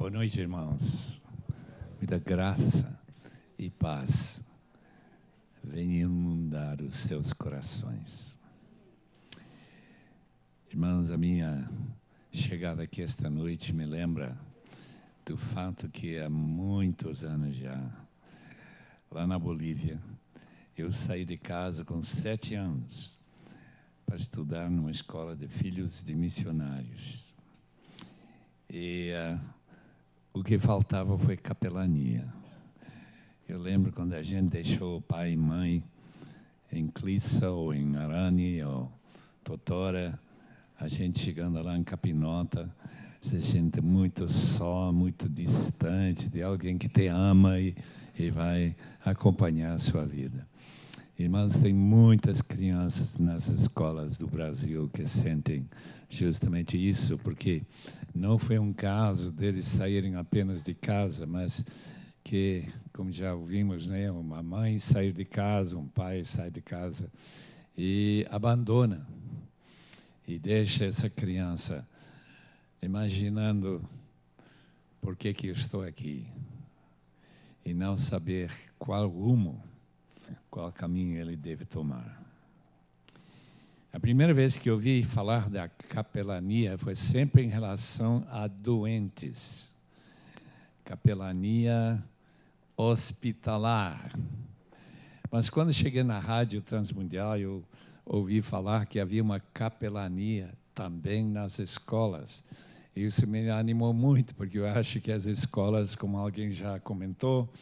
Boa noite, irmãos. Muita graça e paz venha inundar os seus corações. Irmãos, a minha chegada aqui esta noite me lembra do fato que há muitos anos já, lá na Bolívia, eu saí de casa com 7 anos para estudar numa escola de filhos de missionários. E o que faltava foi capelania. Eu lembro quando a gente deixou o pai e mãe em Clissa, ou em Arani, ou Totora, a gente chegando lá em Capinota, se sente muito só, muito distante de alguém que te ama e vai acompanhar a sua vida. Irmãos, tem muitas crianças nas escolas do Brasil que sentem justamente isso, porque não foi um caso deles saírem apenas de casa, mas que, como já ouvimos, né, uma mãe sair de casa, um pai sai de casa e abandona e deixa essa criança imaginando por que eu estou aqui e não saber qual rumo, qual caminho ele deve tomar. A primeira vez que eu ouvi falar da capelania foi sempre em relação a doentes. Capelania hospitalar. Mas quando cheguei na Rádio Transmundial, eu ouvi falar que havia uma capelania também nas escolas. Isso me animou muito, porque eu acho que as escolas, como alguém já comentou,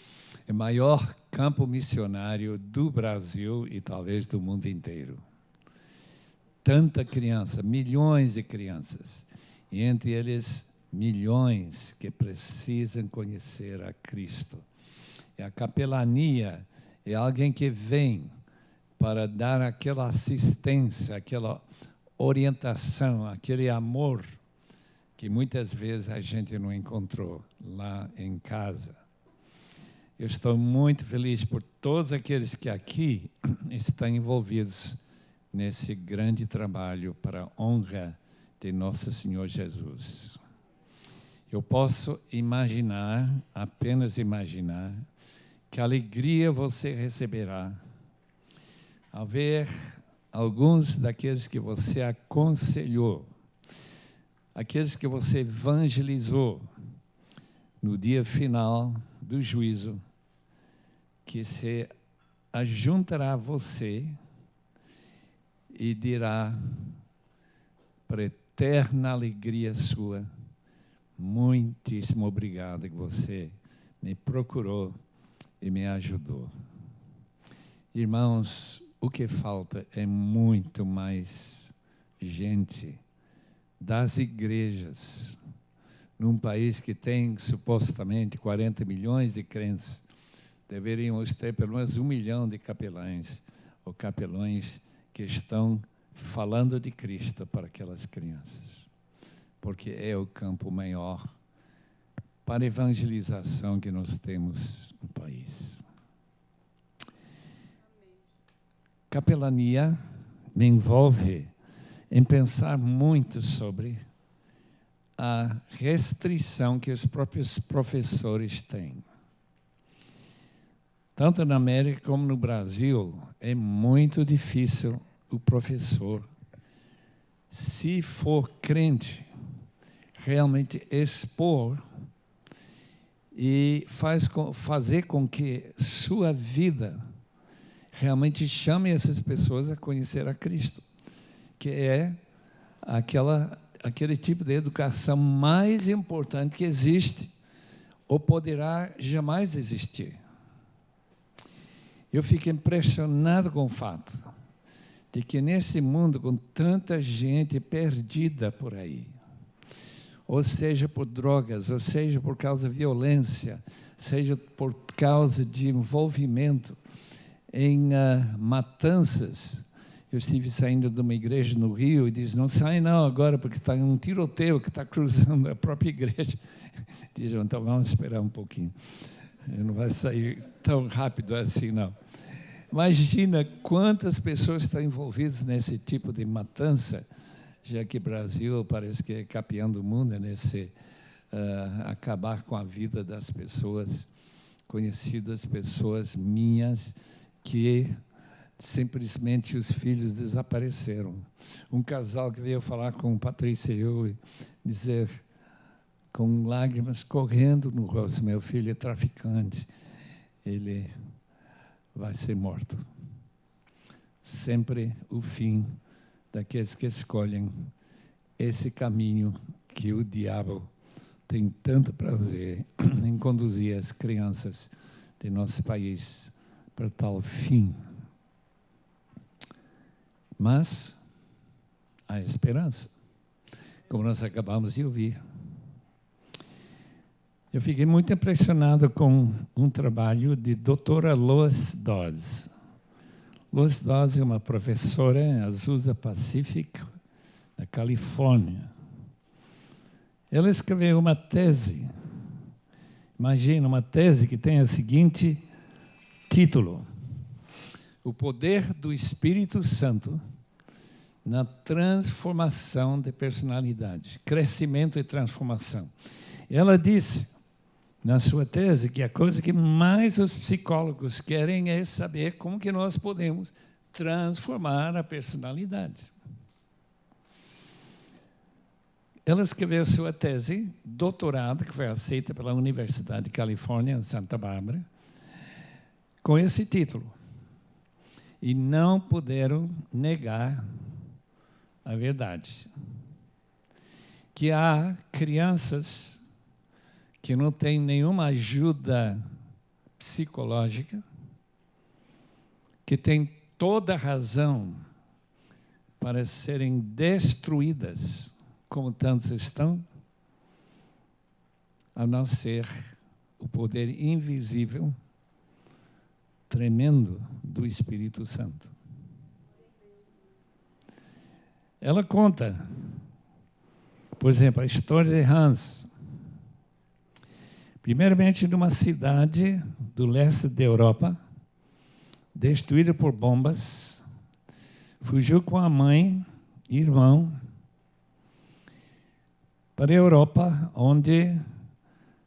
é o maior campo missionário do Brasil e talvez do mundo inteiro. Tanta criança, milhões de crianças, e entre eles milhões que precisam conhecer a Cristo. E a capelania é alguém que vem para dar aquela assistência, aquela orientação, aquele amor que muitas vezes a gente não encontrou lá em casa. Eu estou muito feliz por todos aqueles que aqui estão envolvidos nesse grande trabalho para a honra de Nosso Senhor Jesus. Eu posso imaginar, apenas imaginar, que alegria você receberá ao ver alguns daqueles que você aconselhou, aqueles que você evangelizou no dia final do juízo, que se ajuntará a você e dirá, para eterna alegria sua, muitíssimo obrigado que você me procurou e me ajudou. Irmãos, o que falta é muito mais gente das igrejas, num país que tem supostamente 40 milhões de crentes, deveríamos ter pelo menos 1 milhão de capelães, ou capelões que estão falando de Cristo para aquelas crianças, porque é o campo maior para evangelização que nós temos no país. Capelania me envolve em pensar muito sobre a restrição que os próprios professores têm. Tanto na América como no Brasil, é muito difícil o professor, se for crente, realmente expor e fazer com que sua vida realmente chame essas pessoas a conhecer a Cristo, que é aquele tipo de educação mais importante que existe, ou poderá jamais existir. Eu fico impressionado com o fato de que nesse mundo, com tanta gente perdida por aí, ou seja por drogas, ou seja por causa de violência, seja por causa de envolvimento em matanças. Eu estive saindo de uma igreja no Rio e disse, não sai não agora, porque está um tiroteio que está cruzando a própria igreja. Diz, então vamos esperar um pouquinho. Não vai sair tão rápido assim, não. Imagina quantas pessoas estão envolvidas nesse tipo de matança, já que o Brasil parece que é campeão do mundo nesse acabar com a vida das pessoas conhecidas, pessoas minhas, que simplesmente os filhos desapareceram. Um casal que veio falar com Patrícia e eu e dizer, com lágrimas correndo no rosto, meu filho é traficante, ele vai ser morto. Sempre o fim daqueles que escolhem esse caminho que o diabo tem tanto prazer em conduzir as crianças de nosso país para tal fim. Mas há esperança, como nós acabamos de ouvir. Eu fiquei muito impressionado com um trabalho de doutora Lois Dawes. Lois Dawes é uma professora em Azusa Pacific, na Califórnia. Ela escreveu uma tese. Imagina, uma tese que tem o seguinte título: O poder do Espírito Santo na transformação de personalidade, crescimento e transformação. Ela disse, na sua tese, que a coisa que mais os psicólogos querem é saber como que nós podemos transformar a personalidade. Ela escreveu sua tese, doutorado, que foi aceita pela Universidade de Califórnia, em Santa Bárbara, com esse título. E não puderam negar a verdade. Que há crianças que não têm nenhuma ajuda psicológica, que têm toda a razão para serem destruídas, como tantos estão, a não ser o poder invisível, tremendo do Espírito Santo. Ela conta, por exemplo, a história de Hans. Primeiramente, numa cidade do leste da Europa, destruída por bombas, fugiu com a mãe e irmão para a Europa, onde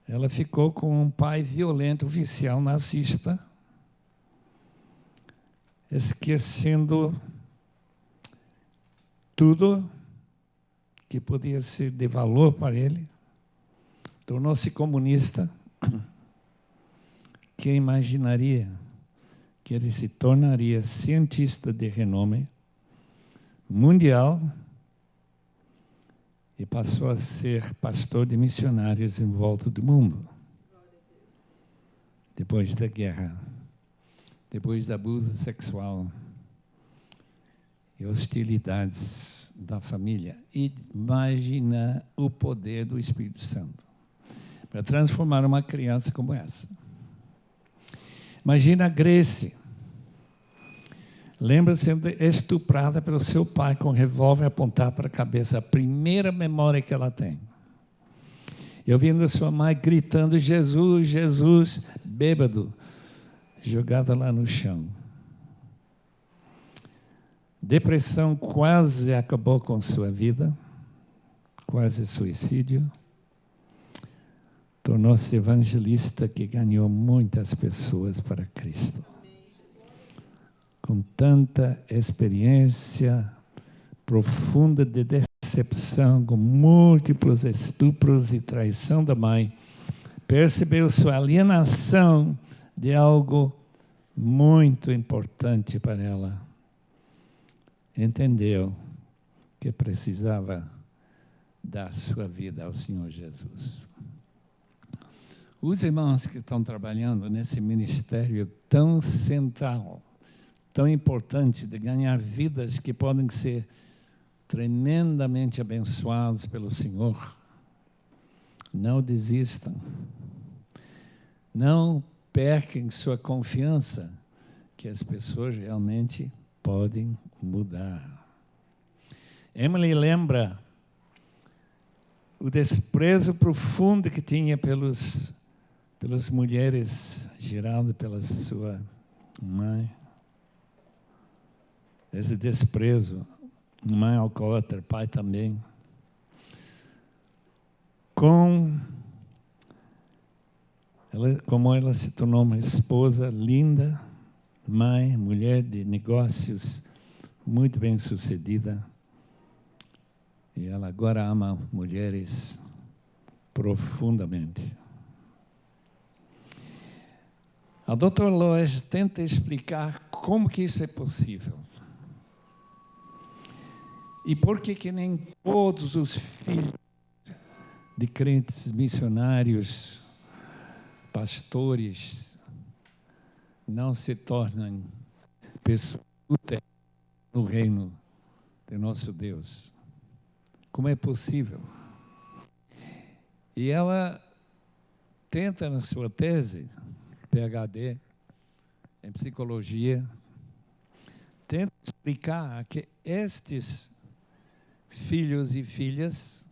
ela ficou com um pai violento, oficial nazista, esquecendo tudo que podia ser de valor para ele. Tornou-se comunista. Quem imaginaria que ele se tornaria cientista de renome mundial e passou a ser pastor de missionários em volta do mundo. Depois da guerra, depois do abuso sexual e hostilidades da família. Imagina o poder do Espírito Santo para transformar uma criança como essa. Imagina a Grace. Lembra-se sendo estuprada pelo seu pai com um revólver apontado para a cabeça. A primeira memória que ela tem. E ouvindo sua mãe gritando, Jesus, Jesus, bêbado, jogada lá no chão. Depressão quase acabou com sua vida, quase suicídio. Tornou-se evangelista que ganhou muitas pessoas para Cristo. Com tanta experiência profunda de decepção, com múltiplos estupros e traição da mãe, percebeu sua alienação de algo muito importante para ela. Entendeu que precisava dar sua vida ao Senhor Jesus. Os irmãos que estão trabalhando nesse ministério tão central, tão importante de ganhar vidas que podem ser tremendamente abençoadas pelo Senhor, não desistam. Não percam sua confiança que as pessoas realmente podem mudar. Emily lembra o desprezo profundo que tinha pelas mulheres, gerado pela sua mãe. Esse desprezo, mãe alcoólatra, pai também. Com como ela se tornou uma esposa linda, mãe, mulher de negócios, muito bem sucedida. E ela agora ama mulheres profundamente. A doutora Lois tenta explicar como que isso é possível. E por que nem todos os filhos de crentes missionários, pastores, não se tornam pessoas úteis no reino de nosso Deus. Como é possível? E ela tenta, na sua tese, PhD, em psicologia, tenta explicar que estes filhos e filhas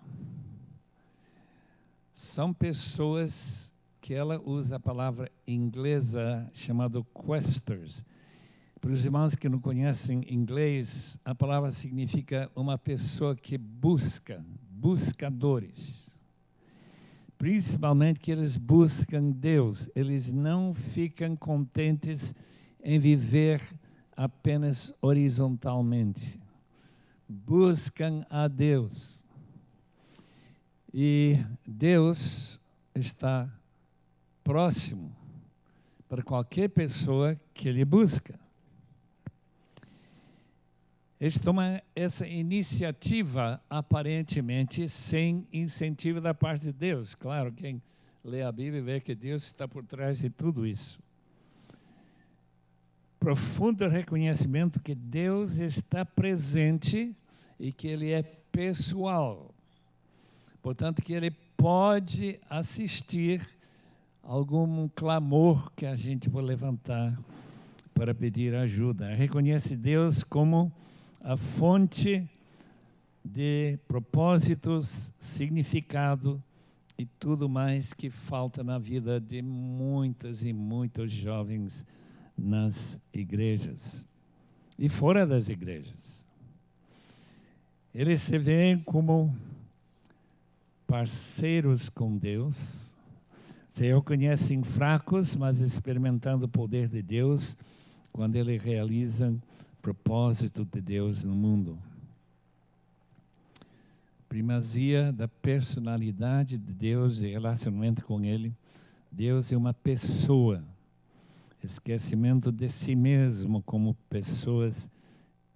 são pessoas que ela usa a palavra inglesa chamada questers. Para os irmãos que não conhecem inglês, a palavra significa uma pessoa que busca, buscadores. Principalmente que eles buscam Deus, eles não ficam contentes em viver apenas horizontalmente. Buscam a Deus. E Deus está próximo para qualquer pessoa que Ele busca. Eles tomam essa iniciativa, aparentemente, sem incentivo da parte de Deus. Claro, quem lê a Bíblia vê que Deus está por trás de tudo isso. Profundo reconhecimento que Deus está presente e que Ele é pessoal. Portanto, que Ele pode assistir algum clamor que a gente for levantar para pedir ajuda. Reconhece Deus como a fonte de propósitos, significado e tudo mais que falta na vida de muitas e muitos jovens nas igrejas e fora das igrejas. Eles se veem como parceiros com Deus, se reconhecem fracos, mas experimentando o poder de Deus quando Ele realiza propósito de Deus no mundo. Primazia da personalidade de Deus e relacionamento com Ele. Deus é uma pessoa. Esquecimento de si mesmo como pessoas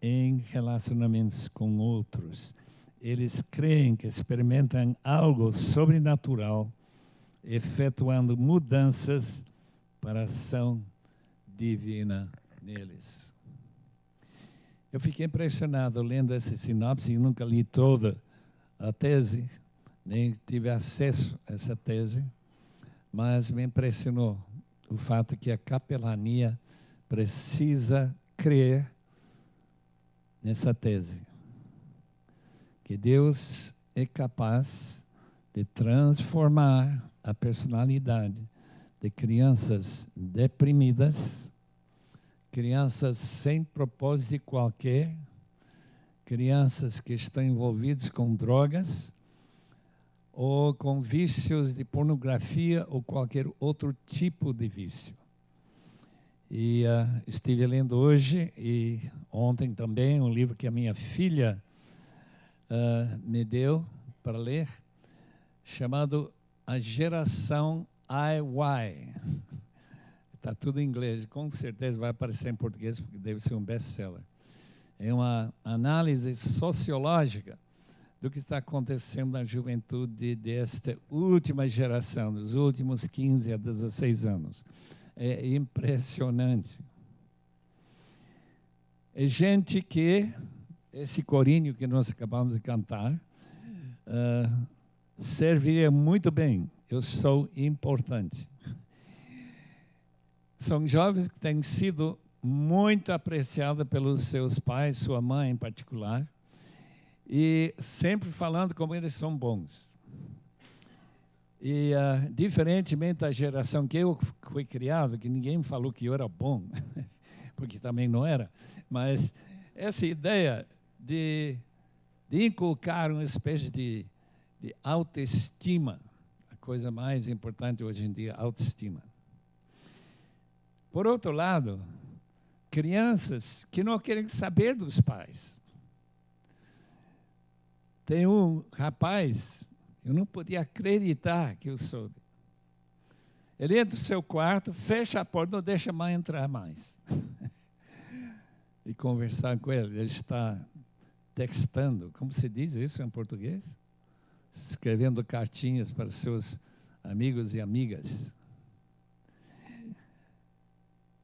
em relacionamentos com outros. Eles creem que experimentam algo sobrenatural, efetuando mudanças para a ação divina neles. Eu fiquei impressionado lendo essa sinopse, e nunca li toda a tese, nem tive acesso a essa tese, mas me impressionou o fato que a capelania precisa crer nessa tese, que Deus é capaz de transformar a personalidade de crianças deprimidas, crianças sem propósito qualquer, crianças que estão envolvidas com drogas ou com vícios de pornografia ou qualquer outro tipo de vício. E estive lendo hoje e ontem também um livro que a minha filha me deu para ler, chamado A Geração IY. Está tudo em inglês, com certeza vai aparecer em português, porque deve ser um best-seller. É uma análise sociológica do que está acontecendo na juventude desta última geração, dos últimos 15 a 16 anos. É impressionante. É gente que, esse corinho que nós acabamos de cantar, serviria muito bem. Eu sou importante. São jovens que têm sido muito apreciados pelos seus pais, sua mãe em particular, e sempre falando como eles são bons. E, diferentemente da geração que eu fui criado, que ninguém falou que eu era bom, porque também não era, mas essa ideia de inculcar uma espécie de autoestima, coisa mais importante hoje em dia, autoestima. Por outro lado, crianças que não querem saber dos pais. Tem um rapaz, eu não podia acreditar que eu soube. Ele entra no seu quarto, fecha a porta, não deixa a mãe entrar mais. E conversar com ele. Ele está textando, como se diz isso em português? Escrevendo cartinhas para seus amigos e amigas.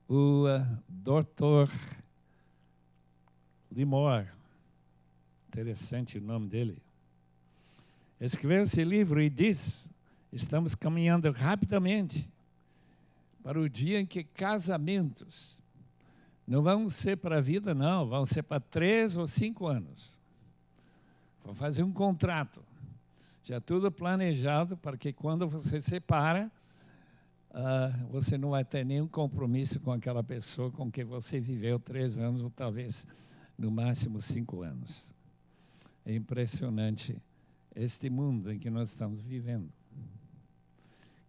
O Dr. Limor, interessante o nome dele, escreveu esse livro e diz: estamos caminhando rapidamente para o dia em que casamentos não vão ser para a vida, não, vão ser para 3 ou 5 anos. Vou fazer um contrato, já tudo planejado, para que quando você se separa, você não vai ter nenhum compromisso com aquela pessoa com quem você viveu 3 anos, ou talvez, no máximo, 5 anos. É impressionante este mundo em que nós estamos vivendo.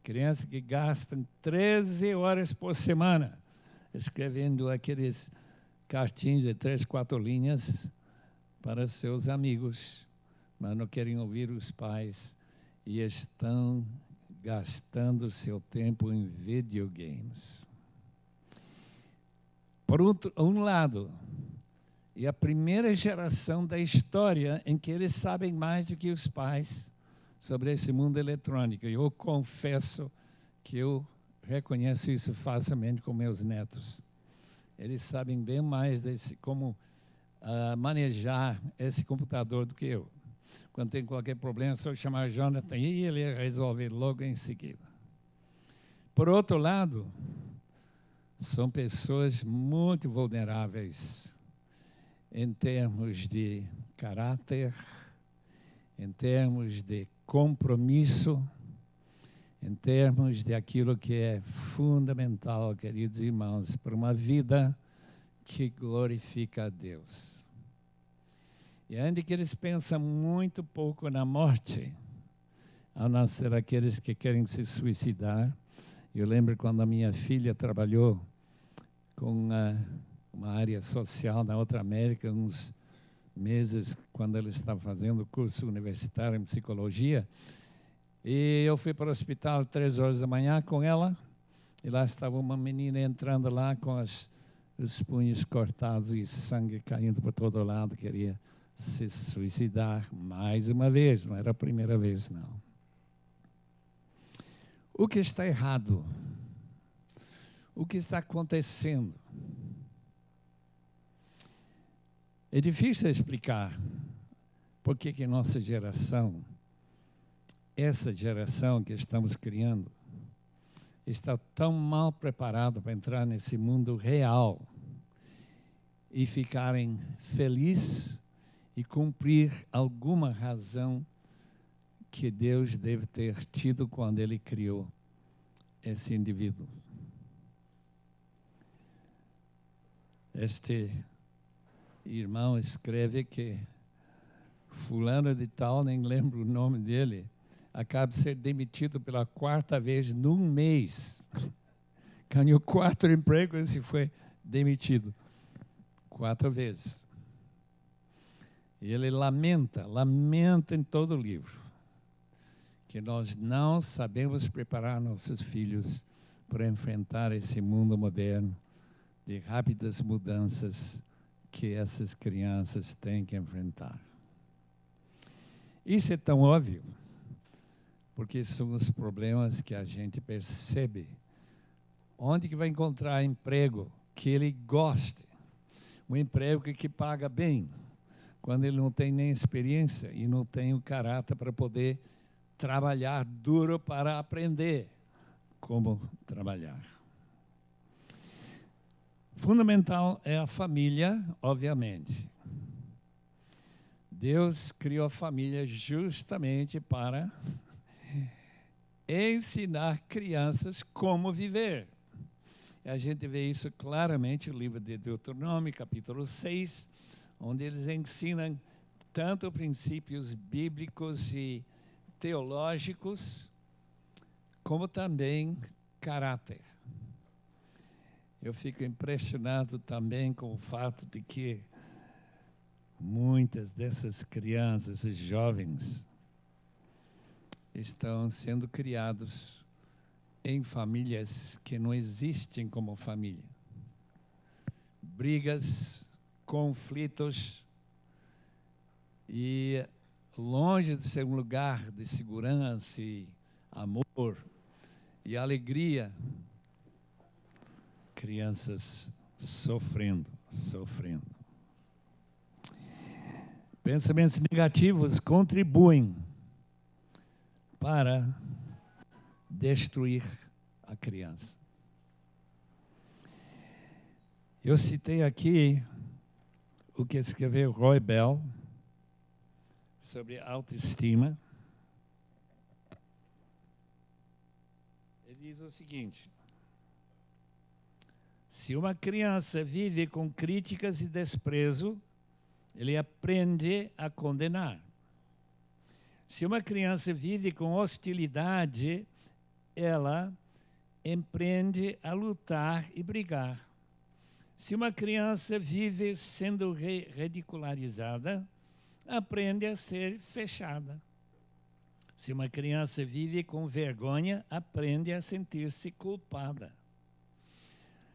Crianças que gastam 13 horas por semana escrevendo aqueles cartinhos de 3, 4 linhas para seus amigos, mas não querem ouvir os pais e estão gastando seu tempo em videogames. Por um lado, é a primeira geração da história em que eles sabem mais do que os pais sobre esse mundo eletrônico. Eu confesso que eu reconheço isso facilmente com meus netos. Eles sabem bem mais como manejar esse computador do que eu. Quando tem qualquer problema, só chamar Jonathan e ele resolve logo em seguida. Por outro lado, são pessoas muito vulneráveis em termos de caráter, em termos de compromisso, em termos de aquilo que é fundamental, queridos irmãos, para uma vida que glorifica a Deus. E ainda que eles pensam muito pouco na morte, ao não ser aqueles que querem se suicidar. Eu lembro quando a minha filha trabalhou com uma área social na outra América, uns meses, quando ela estava fazendo o curso universitário em psicologia, e eu fui para o hospital 3 horas da manhã com ela, e lá estava uma menina entrando lá com os punhos cortados e sangue caindo por todo lado, queria se suicidar mais uma vez, não era a primeira vez, não. O que está errado? O que está acontecendo? É difícil explicar por que nossa geração, essa geração que estamos criando, está tão mal preparada para entrar nesse mundo real e ficarem felizes e cumprir alguma razão que Deus deve ter tido quando Ele criou esse indivíduo. Este irmão escreve que fulano de tal, nem lembro o nome dele, acaba de ser demitido pela 4ª vez num mês. Ganhou 4 empregos e foi demitido 4 vezes. E ele lamenta em todo o livro, que nós não sabemos preparar nossos filhos para enfrentar esse mundo moderno de rápidas mudanças que essas crianças têm que enfrentar. Isso é tão óbvio, porque são os problemas que a gente percebe. Onde que vai encontrar emprego que ele goste? Um emprego que paga bem, quando ele não tem nem experiência e não tem o caráter para poder trabalhar duro para aprender como trabalhar. Fundamental é a família, obviamente. Deus criou a família justamente para ensinar crianças como viver. E a gente vê isso claramente no livro de Deuteronômio, capítulo 6, onde eles ensinam tanto princípios bíblicos e teológicos, como também caráter. Eu fico impressionado também com o fato de que muitas dessas crianças e jovens estão sendo criados em famílias que não existem como família. Brigas, conflitos, e longe de ser um lugar de segurança e amor e alegria, crianças sofrendo. Pensamentos negativos contribuem para destruir a criança. Eu citei aqui o que escreveu Roy Bell sobre autoestima. Ele diz o seguinte: se uma criança vive com críticas e desprezo, ele aprende a condenar. Se uma criança vive com hostilidade, ela aprende a lutar e brigar. Se uma criança vive sendo ridicularizada, aprende a ser fechada. Se uma criança vive com vergonha, aprende a sentir-se culpada.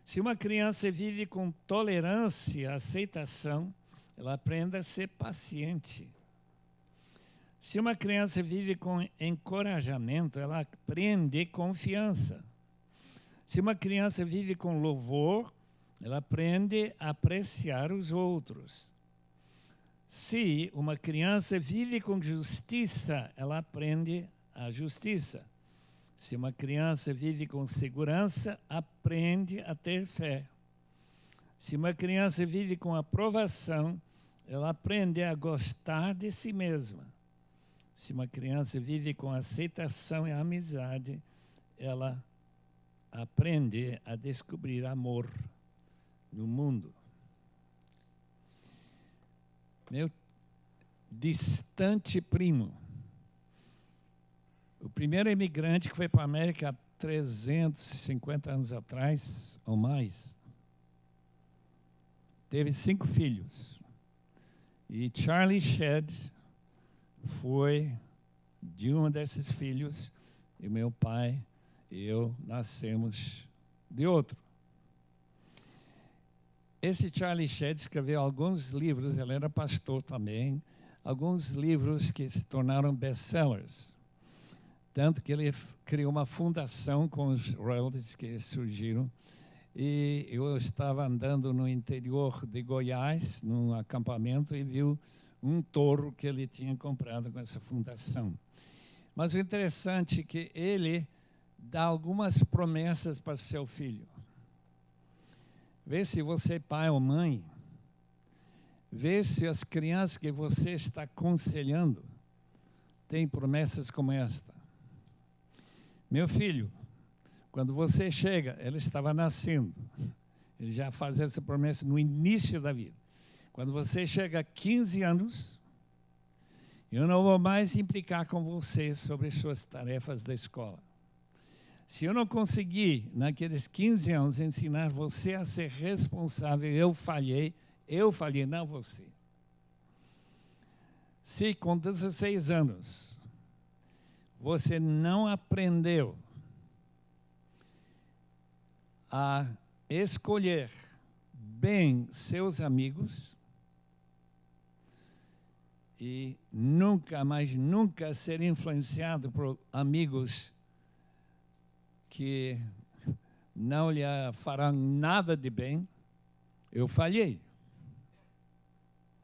Se uma criança vive com tolerância e aceitação, ela aprende a ser paciente. Se uma criança vive com encorajamento, ela aprende confiança. Se uma criança vive com louvor, ela aprende a apreciar os outros. Se uma criança vive com justiça, ela aprende a justiça. Se uma criança vive com segurança, aprende a ter fé. Se uma criança vive com aprovação, ela aprende a gostar de si mesma. Se uma criança vive com aceitação e amizade, ela aprende a descobrir amor no mundo. Meu distante primo, o primeiro imigrante que foi para a América há 350 anos atrás, ou mais, teve 5 filhos. E Charlie Shedd foi de um desses filhos, e meu pai e eu nascemos de outro. Esse Charlie Shedd escreveu alguns livros, ele era pastor também, alguns livros que se tornaram best-sellers. Tanto que ele criou uma fundação com os royalties que surgiram. E eu estava andando no interior de Goiás, num acampamento, e viu um touro que ele tinha comprado com essa fundação. Mas o interessante é que ele dá algumas promessas para seu filho. Vê se você é pai ou mãe, vê se as crianças que você está aconselhando têm promessas como esta. Meu filho, quando você chega, ele estava nascendo. Ele já faz essa promessa no início da vida. Quando você chega a 15 anos, eu não vou mais implicar com você sobre suas tarefas da escola. Se eu não conseguir, naqueles 15 anos, ensinar você a ser responsável, eu falhei, não você. Se com 16 anos você não aprendeu a escolher bem seus amigos e nunca ser influenciado por amigos que não lhe farão nada de bem, eu falhei.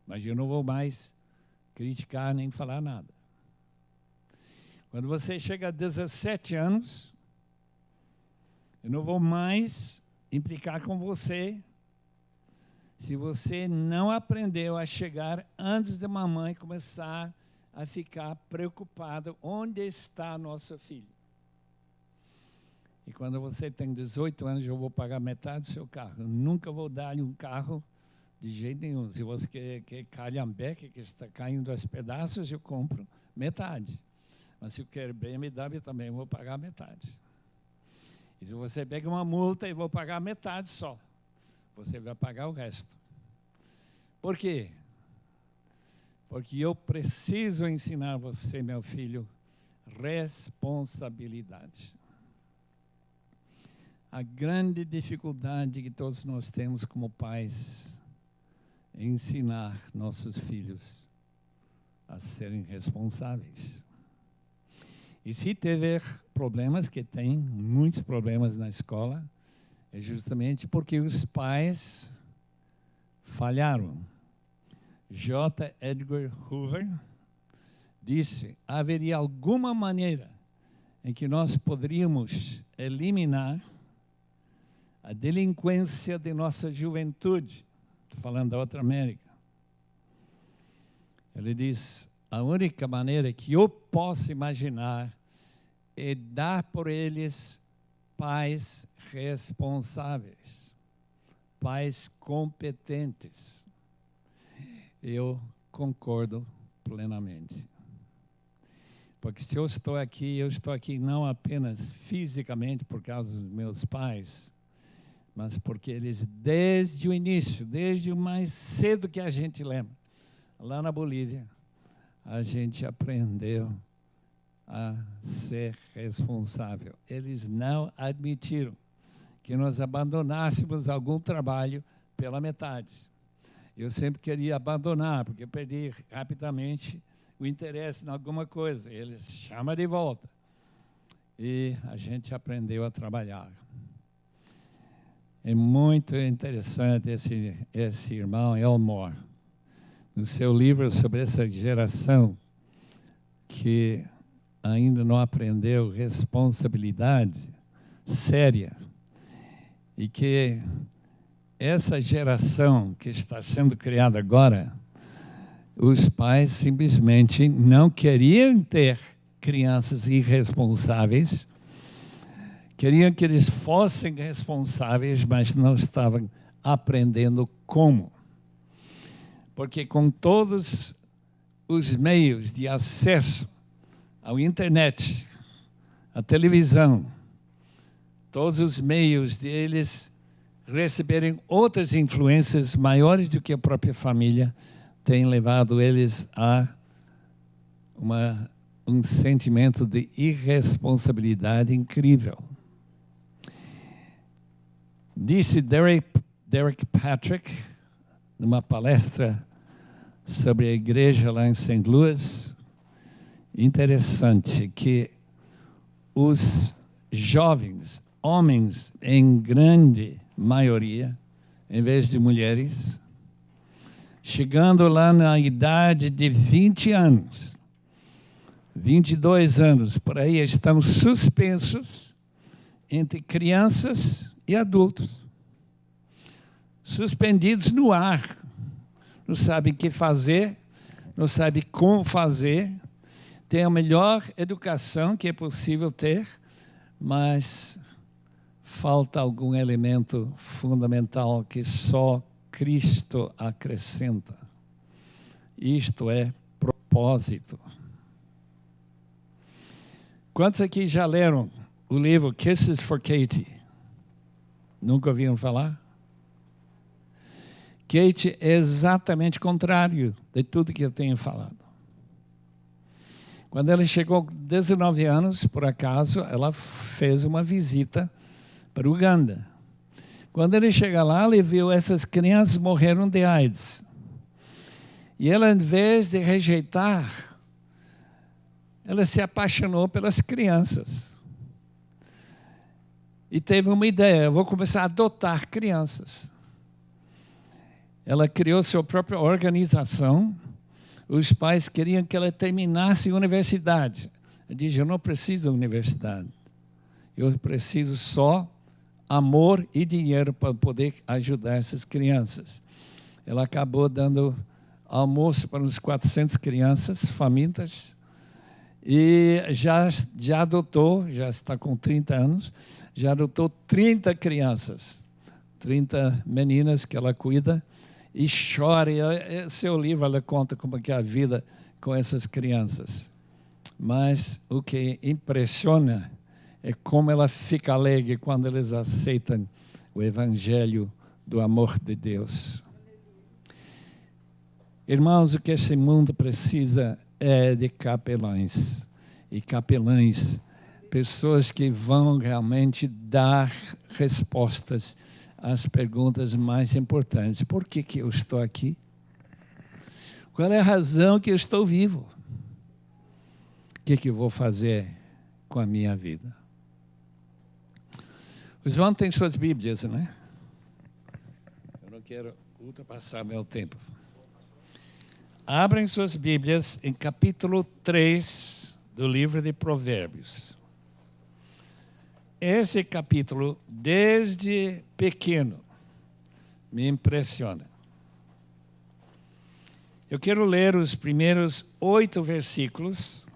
Mas eu não vou mais criticar nem falar nada. Quando você chega a 17 anos, eu não vou mais implicar com você se você não aprendeu a chegar antes da mamãe começar a ficar preocupado onde está nosso filho. E quando você tem 18 anos, eu vou pagar metade do seu carro. Eu nunca vou dar-lhe um carro de jeito nenhum. Se você quer calhambeque, que está caindo aos pedaços, eu compro metade. Mas se eu quero BMW, também vou pagar metade. E se você pega uma multa, eu vou pagar metade só. Você vai pagar o resto. Por quê? Porque eu preciso ensinar você, meu filho, responsabilidade. A grande dificuldade que todos nós temos como pais é ensinar nossos filhos a serem responsáveis. E se tiver problemas, que tem muitos problemas na escola, é justamente porque os pais falharam. J. Edgar Hoover disse: haveria alguma maneira em que nós poderíamos eliminar a delinquência de nossa juventude, falando da outra América. Ele diz: a única maneira que eu posso imaginar é dar por eles pais responsáveis, pais competentes. Eu concordo plenamente. Porque se eu estou aqui não apenas fisicamente por causa dos meus pais, mas porque eles, desde o início, desde o mais cedo que a gente lembra, lá na Bolívia, a gente aprendeu a ser responsável. Eles não admitiram que nós abandonássemos algum trabalho pela metade. Eu sempre queria abandonar, porque eu perdi rapidamente o interesse em alguma coisa. Eles chamam de volta. E a gente aprendeu a trabalhar. É muito interessante esse irmão Elmore, no seu livro sobre essa geração que ainda não aprendeu responsabilidade séria e que essa geração que está sendo criada agora, os pais simplesmente não queriam ter crianças irresponsáveis, queriam que eles fossem responsáveis, mas não estavam aprendendo como. Porque com todos os meios de acesso à internet, à televisão, todos os meios de eles receberem outras influências maiores do que a própria família, tem levado eles a um sentimento de irresponsabilidade incrível. Disse Derek Patrick, numa palestra sobre a igreja lá em St. Louis, interessante que os jovens, homens em grande maioria, em vez de mulheres, chegando lá na idade de 20 anos, 22 anos, por aí, estão suspensos entre crianças e adultos. Suspendidos no ar. Não sabem o que fazer, não sabem como fazer, têm a melhor educação que é possível ter, mas falta algum elemento fundamental que só Cristo acrescenta. Isto é propósito. Quantos aqui já leram o livro Kisses for Katie? Nunca ouviram falar? Kate é exatamente o contrário de tudo que eu tenho falado. Quando ela chegou com 19 anos, por acaso, ela fez uma visita para Uganda. Quando ele chega lá, ele viu essas crianças morreram de AIDS. E ela, em vez de rejeitar, ela se apaixonou pelas crianças. E teve uma ideia: eu vou começar a adotar crianças. Ela criou sua própria organização. Os pais queriam que ela terminasse a universidade. Ela disse: eu não preciso da universidade. Eu preciso só amor e dinheiro para poder ajudar essas crianças. Ela acabou dando almoço para uns 400 crianças famintas e já adotou, já está com 30 anos, já adotou 30 crianças, 30 meninas que ela cuida e chora. Seu livro, ela conta como é a vida com essas crianças. Mas o que impressiona é como ela fica alegre quando eles aceitam o evangelho do amor de Deus. Irmãos, o que esse mundo precisa é de capelães e capelães, pessoas que vão realmente dar respostas às perguntas mais importantes. Por que eu estou aqui? Qual é a razão que eu estou vivo? O que eu vou fazer com a minha vida? Os irmãos têm suas Bíblias, né? Eu não quero ultrapassar meu tempo. Abrem suas Bíblias em capítulo 3 do livro de Provérbios. Esse capítulo, desde pequeno, me impressiona. Eu quero ler os primeiros 8 versículos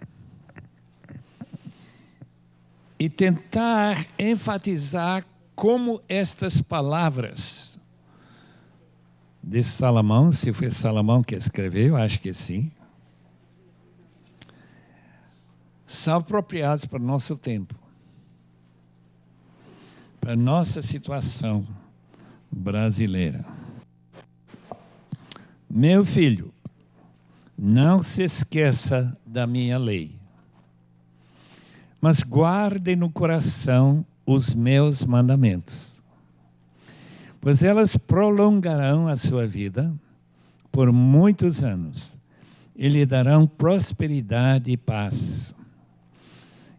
e tentar enfatizar como estas palavras de Salomão, se foi Salomão que escreveu, acho que sim, são apropriadas para o nosso tempo, para a nossa situação brasileira. Meu filho, não se esqueça da minha lei, mas guarde no coração os meus mandamentos, pois elas prolongarão a sua vida por muitos anos e lhe darão prosperidade e paz.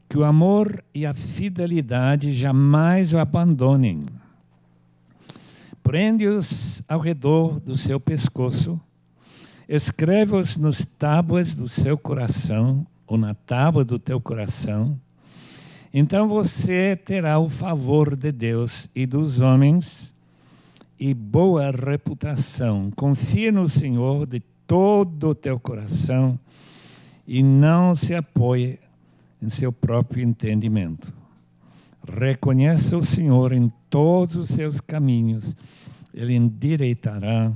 Que o amor e a fidelidade jamais o abandonem. Prende-os ao redor do seu pescoço, escreve-os nos tábuas do seu coração, ou na tábua do teu coração. Então você terá o favor de Deus e dos homens e boa reputação. Confia no Senhor de todo o teu coração e não se apoie em seu próprio entendimento. Reconheça o Senhor em todos os seus caminhos, Ele endireitará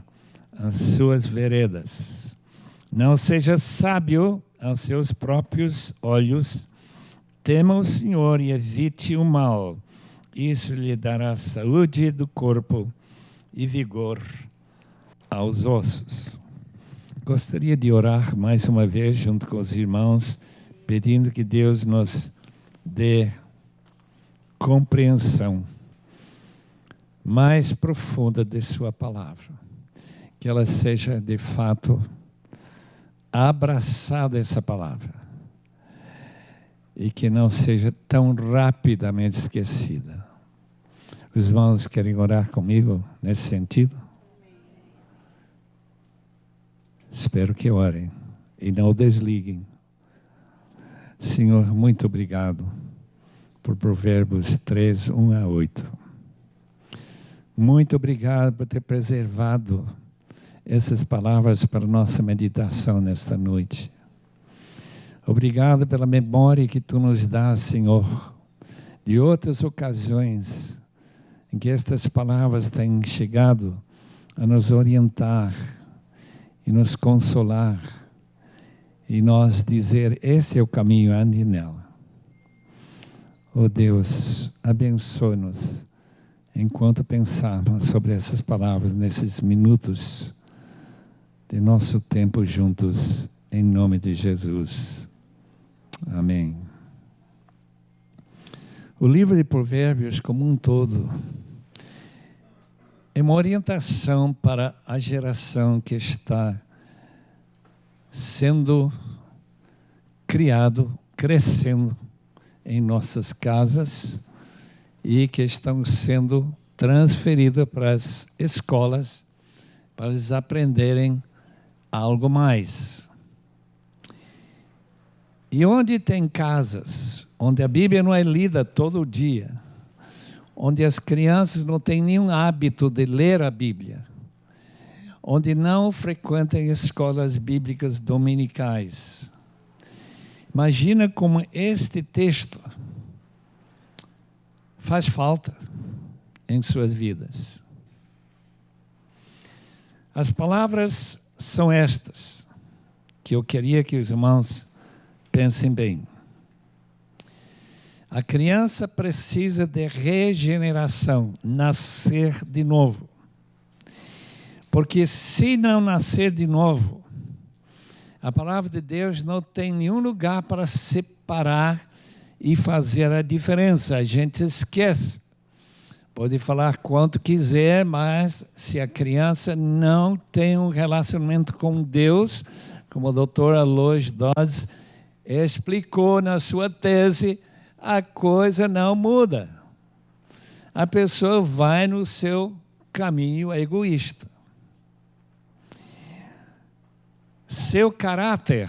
as suas veredas. Não seja sábio aos seus próprios olhos, tema o Senhor e evite o mal. Isso lhe dará saúde do corpo e vigor aos ossos. Gostaria de orar mais uma vez junto com os irmãos, pedindo que Deus nos dê compreensão mais profunda de sua palavra. Que ela seja, de fato, abraçada essa palavra. E que não seja tão rapidamente esquecida. Os irmãos querem orar comigo nesse sentido? Espero que orem e não desliguem. Senhor, muito obrigado por Provérbios 3, 1 a 8. Muito obrigado por ter preservado essas palavras para nossa meditação nesta noite. Obrigado pela memória que Tu nos dás, Senhor, de outras ocasiões em que estas palavras têm chegado a nos orientar e nos consolar e nós dizer, esse é o caminho, ande nela. Oh Deus, abençoe-nos enquanto pensamos sobre essas palavras nesses minutos de nosso tempo juntos, em nome de Jesus. Amém. O livro de Provérbios como um todo é uma orientação para a geração que está sendo criado, crescendo em nossas casas e que estão sendo transferidas para as escolas para eles aprenderem algo mais. E onde tem casas, onde a Bíblia não é lida todo dia, onde as crianças não têm nenhum hábito de ler a Bíblia, onde não frequentam escolas bíblicas dominicais. Imagina como este texto faz falta em suas vidas. As palavras são estas, que eu queria que os irmãos Pensem bem. A criança precisa de regeneração, nascer de novo. Porque se não nascer de novo, a palavra de Deus não tem nenhum lugar para separar e fazer a diferença. A gente esquece. Pode falar quanto quiser, mas se a criança não tem um relacionamento com Deus, como a doutora Lois Dodds explicou na sua tese, a coisa não muda. A pessoa vai no seu caminho egoísta. Seu caráter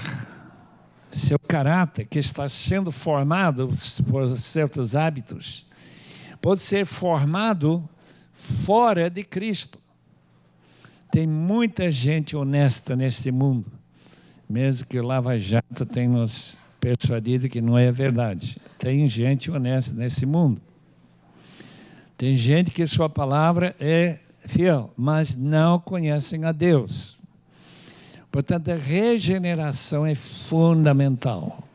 que está sendo formado por certos hábitos, pode ser formado fora de Cristo. Tem muita gente honesta neste mundo, mesmo que o Lava Jato tenha nos persuadido que não é verdade. Tem gente honesta nesse mundo. Tem gente que sua palavra é fiel, mas não conhecem a Deus. Portanto, a regeneração é fundamental.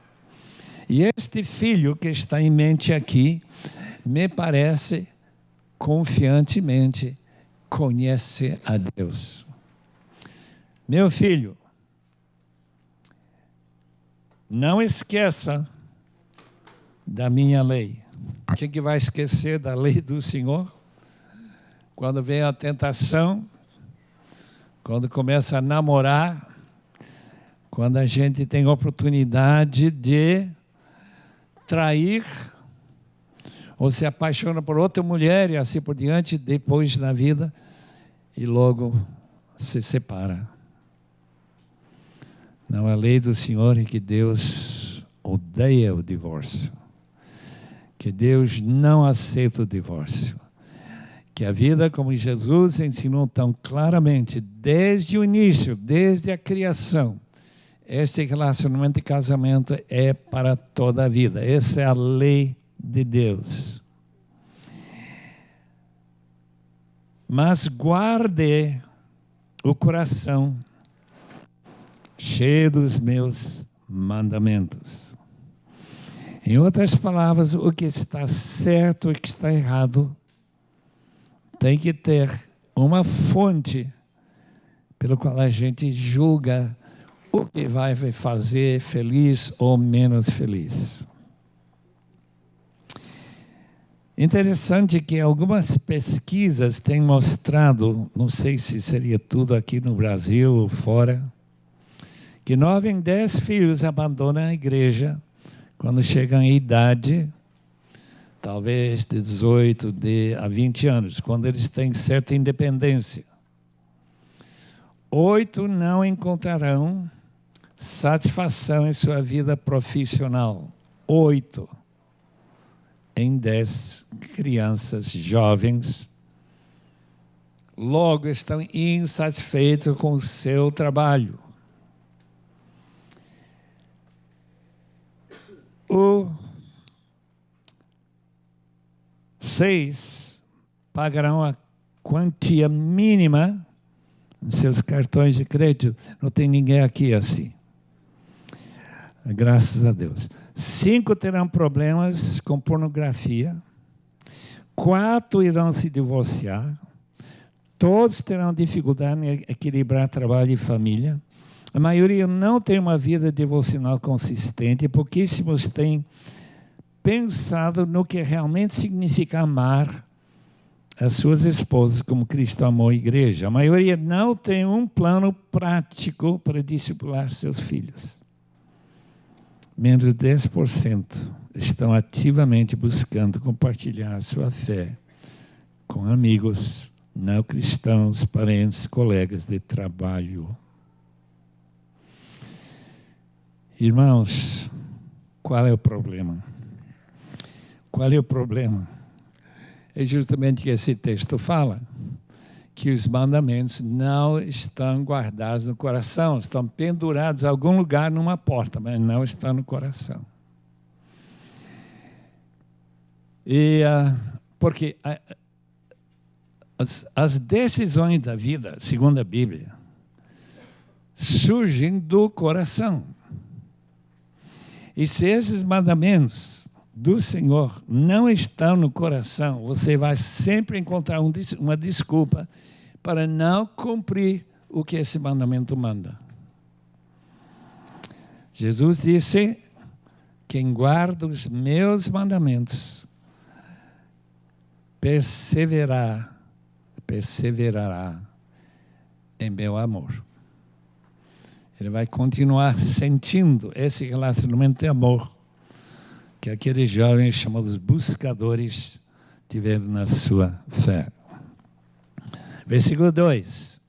E este filho que está em mente aqui, me parece, confiantemente, conhece a Deus. Meu filho, não esqueça da minha lei. Quem que vai esquecer da lei do Senhor? Quando vem a tentação, quando começa a namorar, quando a gente tem a oportunidade de trair, ou se apaixona por outra mulher e assim por diante, depois na vida, e logo se separa. Não, a lei do Senhor é que Deus odeia o divórcio, que Deus não aceita o divórcio, que a vida, como Jesus ensinou tão claramente, desde o início, desde a criação, este relacionamento de casamento é para toda a vida. Essa é a lei de Deus. Mas guarde o coração cheio dos meus mandamentos. Em outras palavras, o que está certo e o que está errado tem que ter uma fonte pelo qual a gente julga o que vai fazer feliz ou menos feliz. Interessante que algumas pesquisas têm mostrado, não sei se seria tudo aqui no Brasil ou fora, que 9 em 10 filhos abandonam a igreja quando chegam em idade, talvez de 18 a 20 anos, quando eles têm certa independência. 8 não encontrarão satisfação em sua vida profissional. 8 em 10 crianças jovens logo estão insatisfeitos com o seu trabalho. O 6 pagarão a quantia mínima em seus cartões de crédito. Não tem ninguém aqui assim. Graças a Deus. 5 terão problemas com pornografia. 4 irão se divorciar. Todos terão dificuldade em equilibrar trabalho e família. A maioria não tem uma vida devocional consistente. Pouquíssimos têm pensado no que realmente significa amar as suas esposas como Cristo amou a igreja. A maioria não tem um plano prático para discipular seus filhos. Menos de 10% estão ativamente buscando compartilhar a sua fé com amigos, não cristãos, parentes, colegas de trabalho. Irmãos, qual é o problema? Qual é o problema? É justamente que esse texto fala que os mandamentos não estão guardados no coração, estão pendurados em algum lugar numa porta, mas não estão no coração. E porque as decisões da vida, segundo a Bíblia, surgem do coração. E se esses mandamentos do Senhor não estão no coração, você vai sempre encontrar uma desculpa para não cumprir o que esse mandamento manda. Jesus disse: quem guarda os meus mandamentos perseverará em meu amor. Ele vai continuar sentindo esse relacionamento de amor que aqueles jovens chamados buscadores tiveram na sua fé. Versículo 2.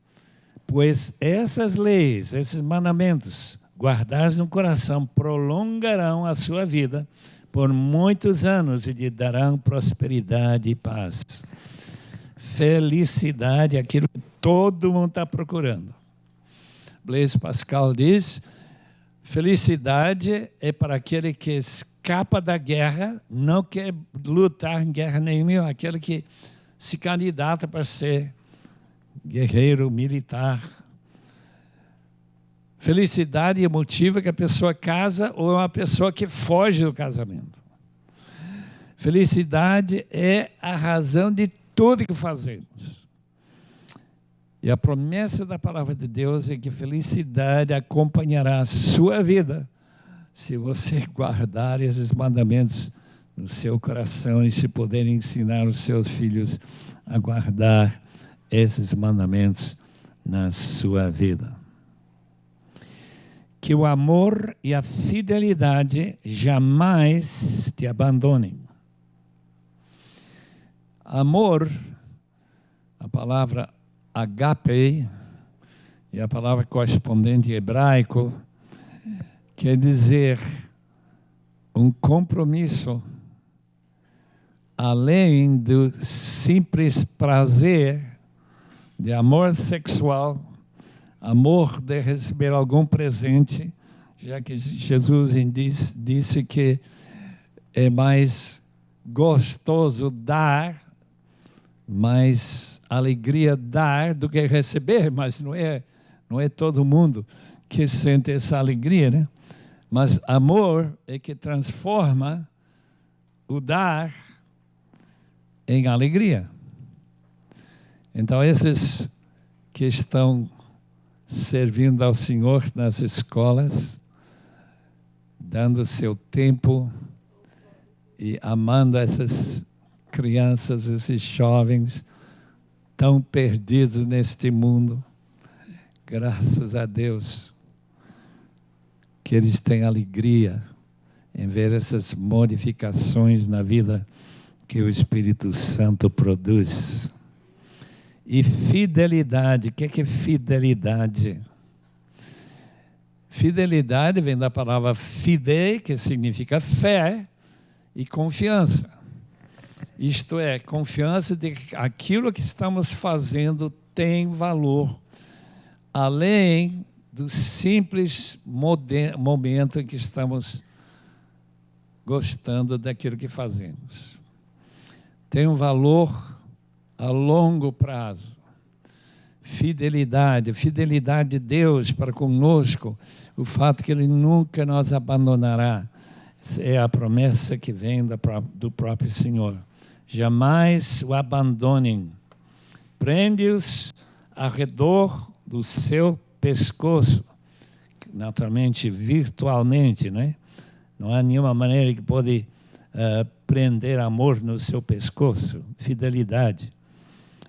Pois essas leis, esses mandamentos, guardados no coração, prolongarão a sua vida por muitos anos e lhe darão prosperidade e paz. Felicidade, aquilo que todo mundo está procurando. Blaise Pascal diz: felicidade é para aquele que escapa da guerra, não quer lutar em guerra nenhuma, aquele que se candidata para ser guerreiro, militar. Felicidade emotiva que a pessoa casa ou é uma pessoa que foge do casamento. Felicidade é a razão de tudo que fazemos. E a promessa da palavra de Deus é que felicidade acompanhará a sua vida se você guardar esses mandamentos no seu coração e se puder ensinar os seus filhos a guardar esses mandamentos na sua vida. Que o amor e a fidelidade jamais te abandonem. Amor, a palavra agape, e a palavra correspondente em hebraico, quer dizer um compromisso além do simples prazer de amor sexual, amor de receber algum presente, já que Jesus disse que é mais gostoso dar, mais alegria dar do que receber, mas não é todo mundo que sente essa alegria, né? Mas amor é que transforma o dar em alegria. Então, esses que estão servindo ao Senhor nas escolas, dando seu tempo e amando essas crianças, esses jovens tão perdidos neste mundo, graças a Deus que eles têm alegria em ver essas modificações na vida que o Espírito Santo produz. E fidelidade, o que é fidelidade? Fidelidade vem da palavra fide, que significa fé, e confiança. Isto é, confiança de que aquilo que estamos fazendo tem valor, além do simples momento em que estamos gostando daquilo que fazemos. Tem um valor a longo prazo. Fidelidade de Deus para conosco, o fato que Ele nunca nos abandonará, é a promessa que vem do próprio Senhor. Jamais o abandonem. Prende-os ao redor do seu pescoço, naturalmente, virtualmente, né? Não há nenhuma maneira que pode prender amor no seu pescoço, fidelidade.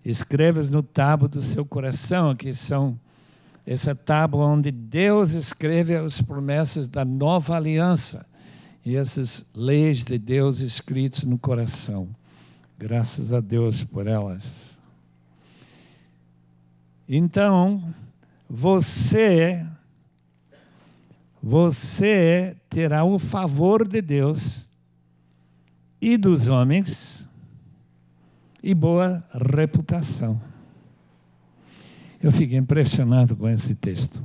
Escreva-os no tábua do seu coração, que são essa tábua onde Deus escreve as promessas da nova aliança e essas leis de Deus escritas no coração. Graças a Deus por elas. Então, você terá o favor de Deus e dos homens e boa reputação. Eu fiquei impressionado com esse texto.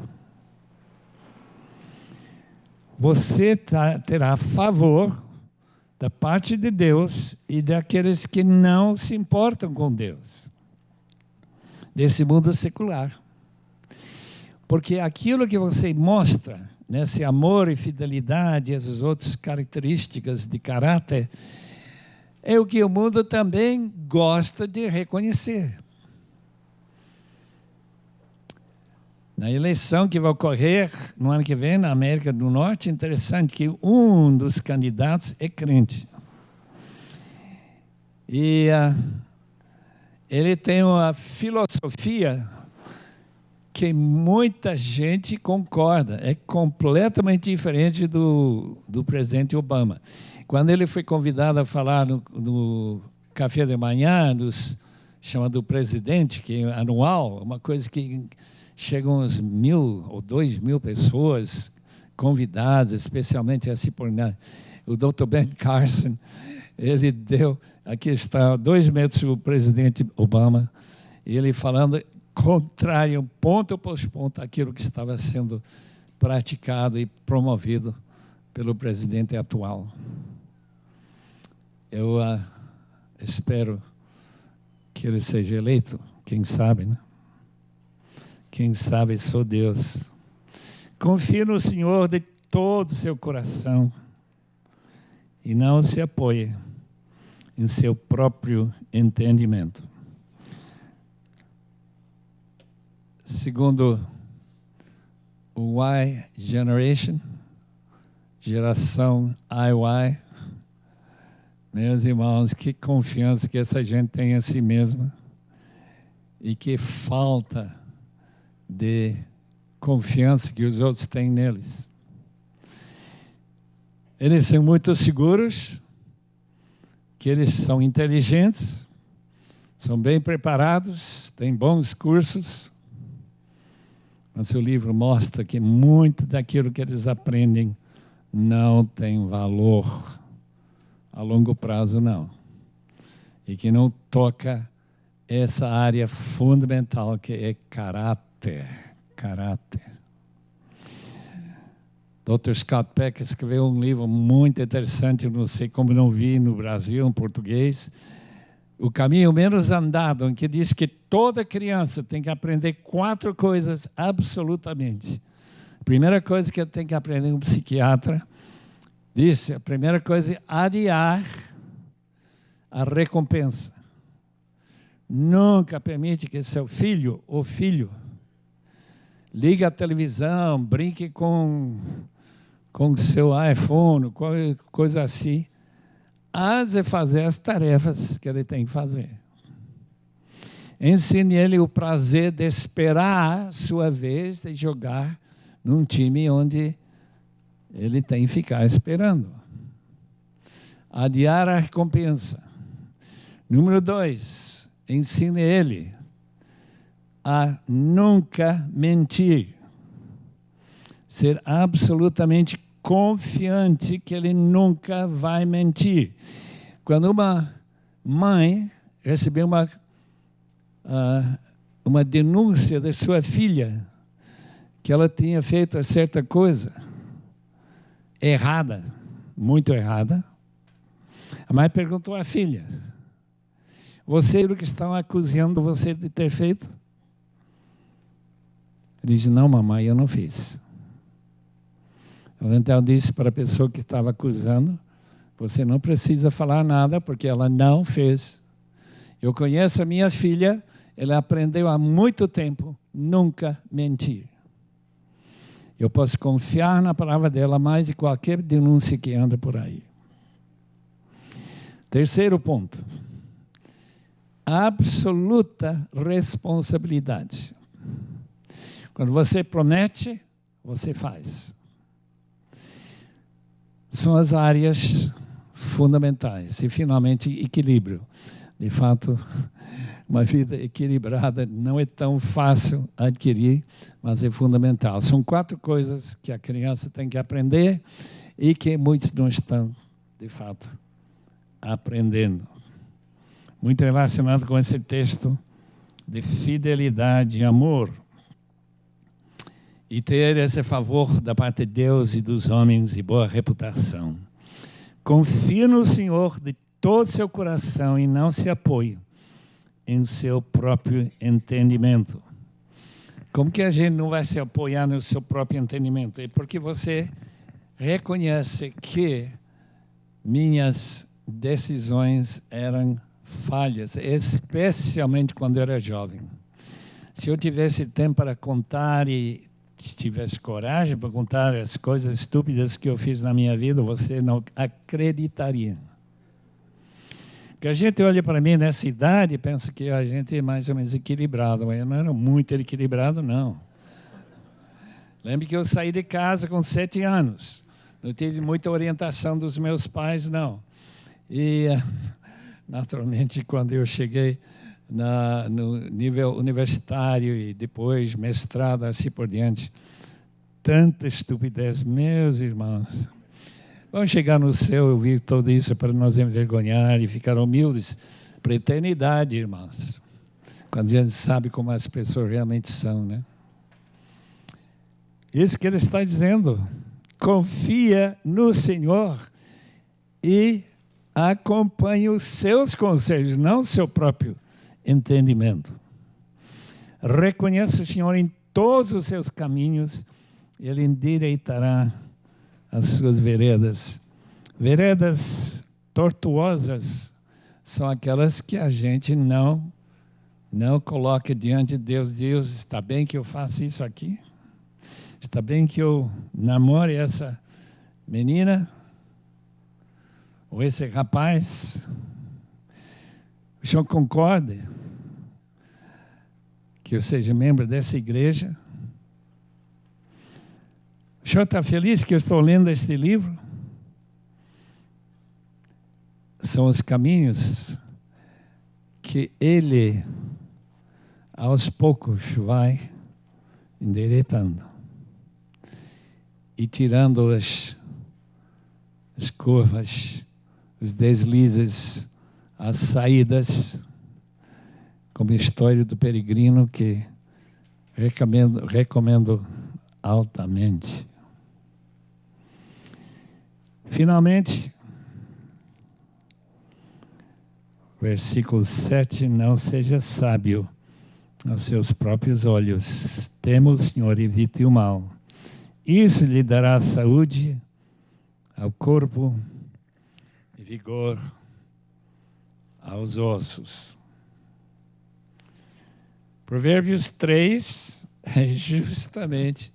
Você terá favor da parte de Deus e daqueles que não se importam com Deus, desse mundo secular. Porque aquilo que você mostra nesse amor e fidelidade, essas outras características de caráter, é o que o mundo também gosta de reconhecer. Na eleição que vai ocorrer no ano que vem, na América do Norte, é interessante que um dos candidatos é crente. E ele tem uma filosofia que muita gente concorda, é completamente diferente do presidente Obama. Quando ele foi convidado a falar no café da manhã, chamado presidente, que é anual, uma coisa que chegam uns 1.000 ou 2.000 pessoas convidadas, especialmente assim por o Dr. Ben Carson, ele deu, aqui está, 2 metros o presidente Obama, e ele falando contrário, ponto por ponto, aquilo que estava sendo praticado e promovido pelo presidente atual. Eu espero que ele seja eleito, quem sabe, né? Quem sabe sou Deus. Confie no Senhor de todo o seu coração e não se apoie em seu próprio entendimento. Segundo o Y Generation, geração IY, meus irmãos, que confiança que essa gente tem em si mesma e que falta de confiança que os outros têm neles. Eles são muito seguros, que eles são inteligentes, são bem preparados, têm bons cursos, mas o livro mostra que muito daquilo que eles aprendem não tem valor a longo prazo, não. E que não toca essa área fundamental que é caráter. Dr. Scott Peck escreveu um livro muito interessante, eu não sei como não vi no Brasil, em português, O Caminho Menos Andado, em que diz que toda criança tem que aprender 4 coisas absolutamente. A primeira coisa que tem que aprender um psiquiatra, disse, a primeira coisa é adiar a recompensa. Nunca permite que seu filho ou filho ligue a televisão, brinque com seu iPhone, coisa assim, hás de fazer as tarefas que ele tem que fazer. Ensine ele o prazer de esperar sua vez de jogar num time onde ele tem que ficar esperando. Adiar a recompensa. Número 2, ensine ele a nunca mentir. Ser absolutamente confiante que ele nunca vai mentir. Quando uma mãe recebeu uma denúncia da sua filha que ela tinha feito certa coisa errada, muito errada, a mãe perguntou à filha: você o que estão acusando você de ter feito? Ele disse: não, mamãe, eu não fiz. Então disse para a pessoa que estava acusando: você não precisa falar nada, porque ela não fez. Eu conheço a minha filha, ela aprendeu há muito tempo nunca mentir. Eu posso confiar na palavra dela mais de qualquer denúncia que anda por aí. Terceiro ponto. Absoluta responsabilidade. Quando você promete, você faz. São as áreas fundamentais. E, finalmente, equilíbrio. De fato, uma vida equilibrada não é tão fácil adquirir, mas é fundamental. São 4 coisas que a criança tem que aprender e que muitos não estão, de fato, aprendendo. Muito relacionado com esse texto de fidelidade e amor. E ter esse favor da parte de Deus e dos homens e boa reputação. Confie no Senhor de todo o seu coração e não se apoie em seu próprio entendimento. Como que a gente não vai se apoiar no seu próprio entendimento? É porque você reconhece que minhas decisões eram falhas, especialmente quando eu era jovem. Se eu tivesse tempo para contar e tivesse coragem para contar as coisas estúpidas que eu fiz na minha vida, você não acreditaria. Porque a gente olha para mim nessa idade e pensa que a gente é mais ou menos equilibrado, mas eu não era muito equilibrado, não. Lembro que eu saí de casa com 7 anos. Não tive muita orientação dos meus pais, não. E, naturalmente, quando eu cheguei no nível universitário e depois mestrado, assim por diante, tanta estupidez, meus irmãos. Vamos chegar no céu e ouvir tudo isso para nos envergonhar e ficar humildes para a eternidade, irmãos. Quando a gente sabe como as pessoas realmente são, né? Isso que ele está dizendo. Confia no Senhor e acompanhe os seus conselhos, não o seu próprio entendimento. Reconheça o Senhor em todos os seus caminhos, Ele endireitará as suas veredas. Veredas tortuosas são aquelas que a gente não coloca diante de Deus. Deus, está bem que eu faça isso aqui? Está bem que eu namore essa menina? Ou esse rapaz? O senhor concorda que eu seja membro dessa igreja? O senhor está feliz que eu estou lendo este livro? São os caminhos que Ele, aos poucos, vai endireitando e tirando as curvas, os deslizes, as saídas, como a história do peregrino que recomendo altamente. Finalmente, versículo 7, não seja sábio aos seus próprios olhos, tema o Senhor e evite o mal. Isso lhe dará saúde ao corpo e vigor aos ossos. Provérbios 3 é justamente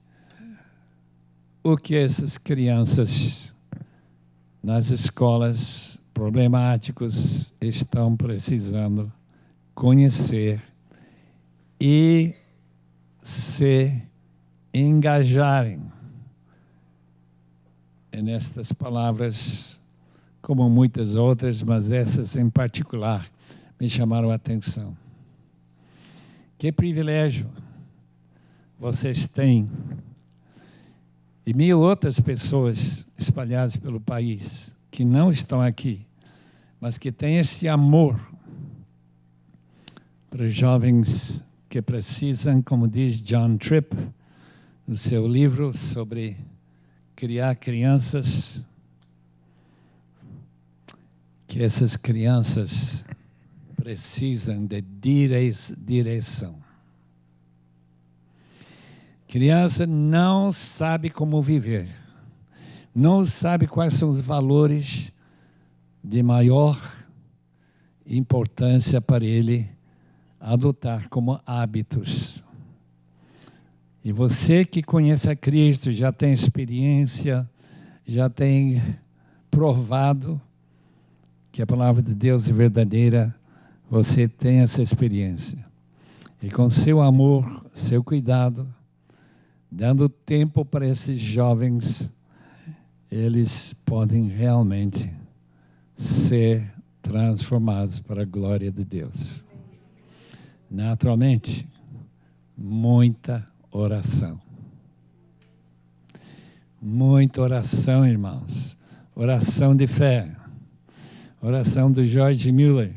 o que essas crianças nas escolas problemáticos estão precisando conhecer e se engajarem nestas palavras, como muitas outras, mas essas em particular me chamaram a atenção. Que privilégio vocês têm, e 1000 outras pessoas espalhadas pelo país, que não estão aqui, mas que têm esse amor para os jovens que precisam, como diz John Tripp, no seu livro sobre criar crianças, que essas crianças precisam de direção. Criança não sabe como viver, não sabe quais são os valores de maior importância para ele adotar como hábitos. E você que conhece a Cristo, já tem experiência, já tem provado que a palavra de Deus é verdadeira, você tem essa experiência. E com seu amor, seu cuidado, dando tempo para esses jovens, eles podem realmente ser transformados para a glória de Deus. Naturalmente, muita oração. Muita oração, irmãos. Oração de fé. Oração do George Mueller,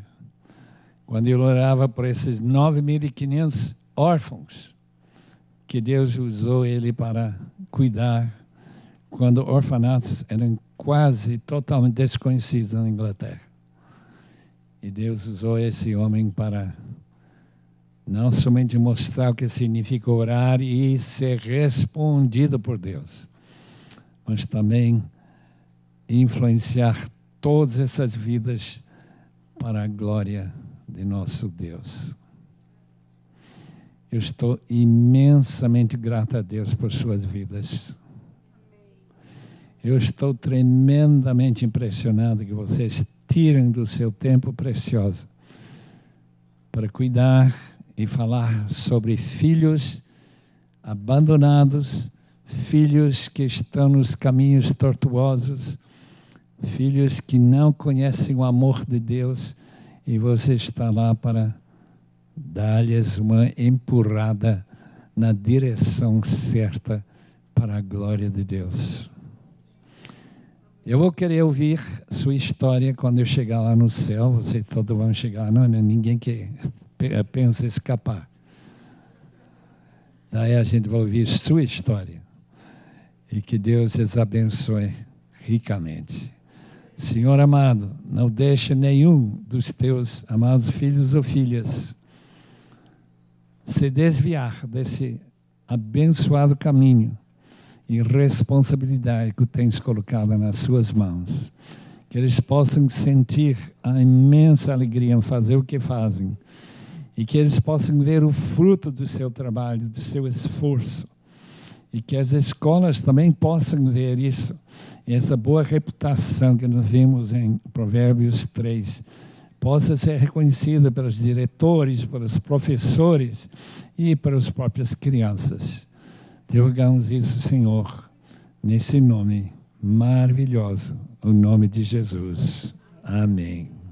quando ele orava por esses 9.500 órfãos, que Deus usou ele para cuidar, quando orfanatos eram quase totalmente desconhecidos na Inglaterra. E Deus usou esse homem para Não somente mostrar o que significa orar e ser respondido por Deus, mas também influenciar todas essas vidas para a glória de nosso Deus. Eu estou imensamente grato a Deus por suas vidas. Eu estou tremendamente impressionado que vocês tirem do seu tempo precioso para cuidar e falar sobre filhos abandonados, filhos que estão nos caminhos tortuosos, filhos que não conhecem o amor de Deus, e você está lá para dar-lhes uma empurrada na direção certa para a glória de Deus. Eu vou querer ouvir sua história quando eu chegar lá no céu. Vocês todos vão chegar, não, ninguém que pensa escapar. Daí a gente vai ouvir sua história. E que Deus os abençoe ricamente. Senhor amado, não deixe nenhum dos teus amados filhos ou filhas se desviar desse abençoado caminho e responsabilidade que tens colocado nas suas mãos. Que eles possam sentir a imensa alegria em fazer o que fazem. E que eles possam ver o fruto do seu trabalho, do seu esforço. E que as escolas também possam ver isso. E essa boa reputação que nós vimos em Provérbios 3 possa ser reconhecida pelos diretores, pelos professores e pelas próprias crianças. Te rogamos isso, Senhor, nesse nome maravilhoso, o nome de Jesus. Amém.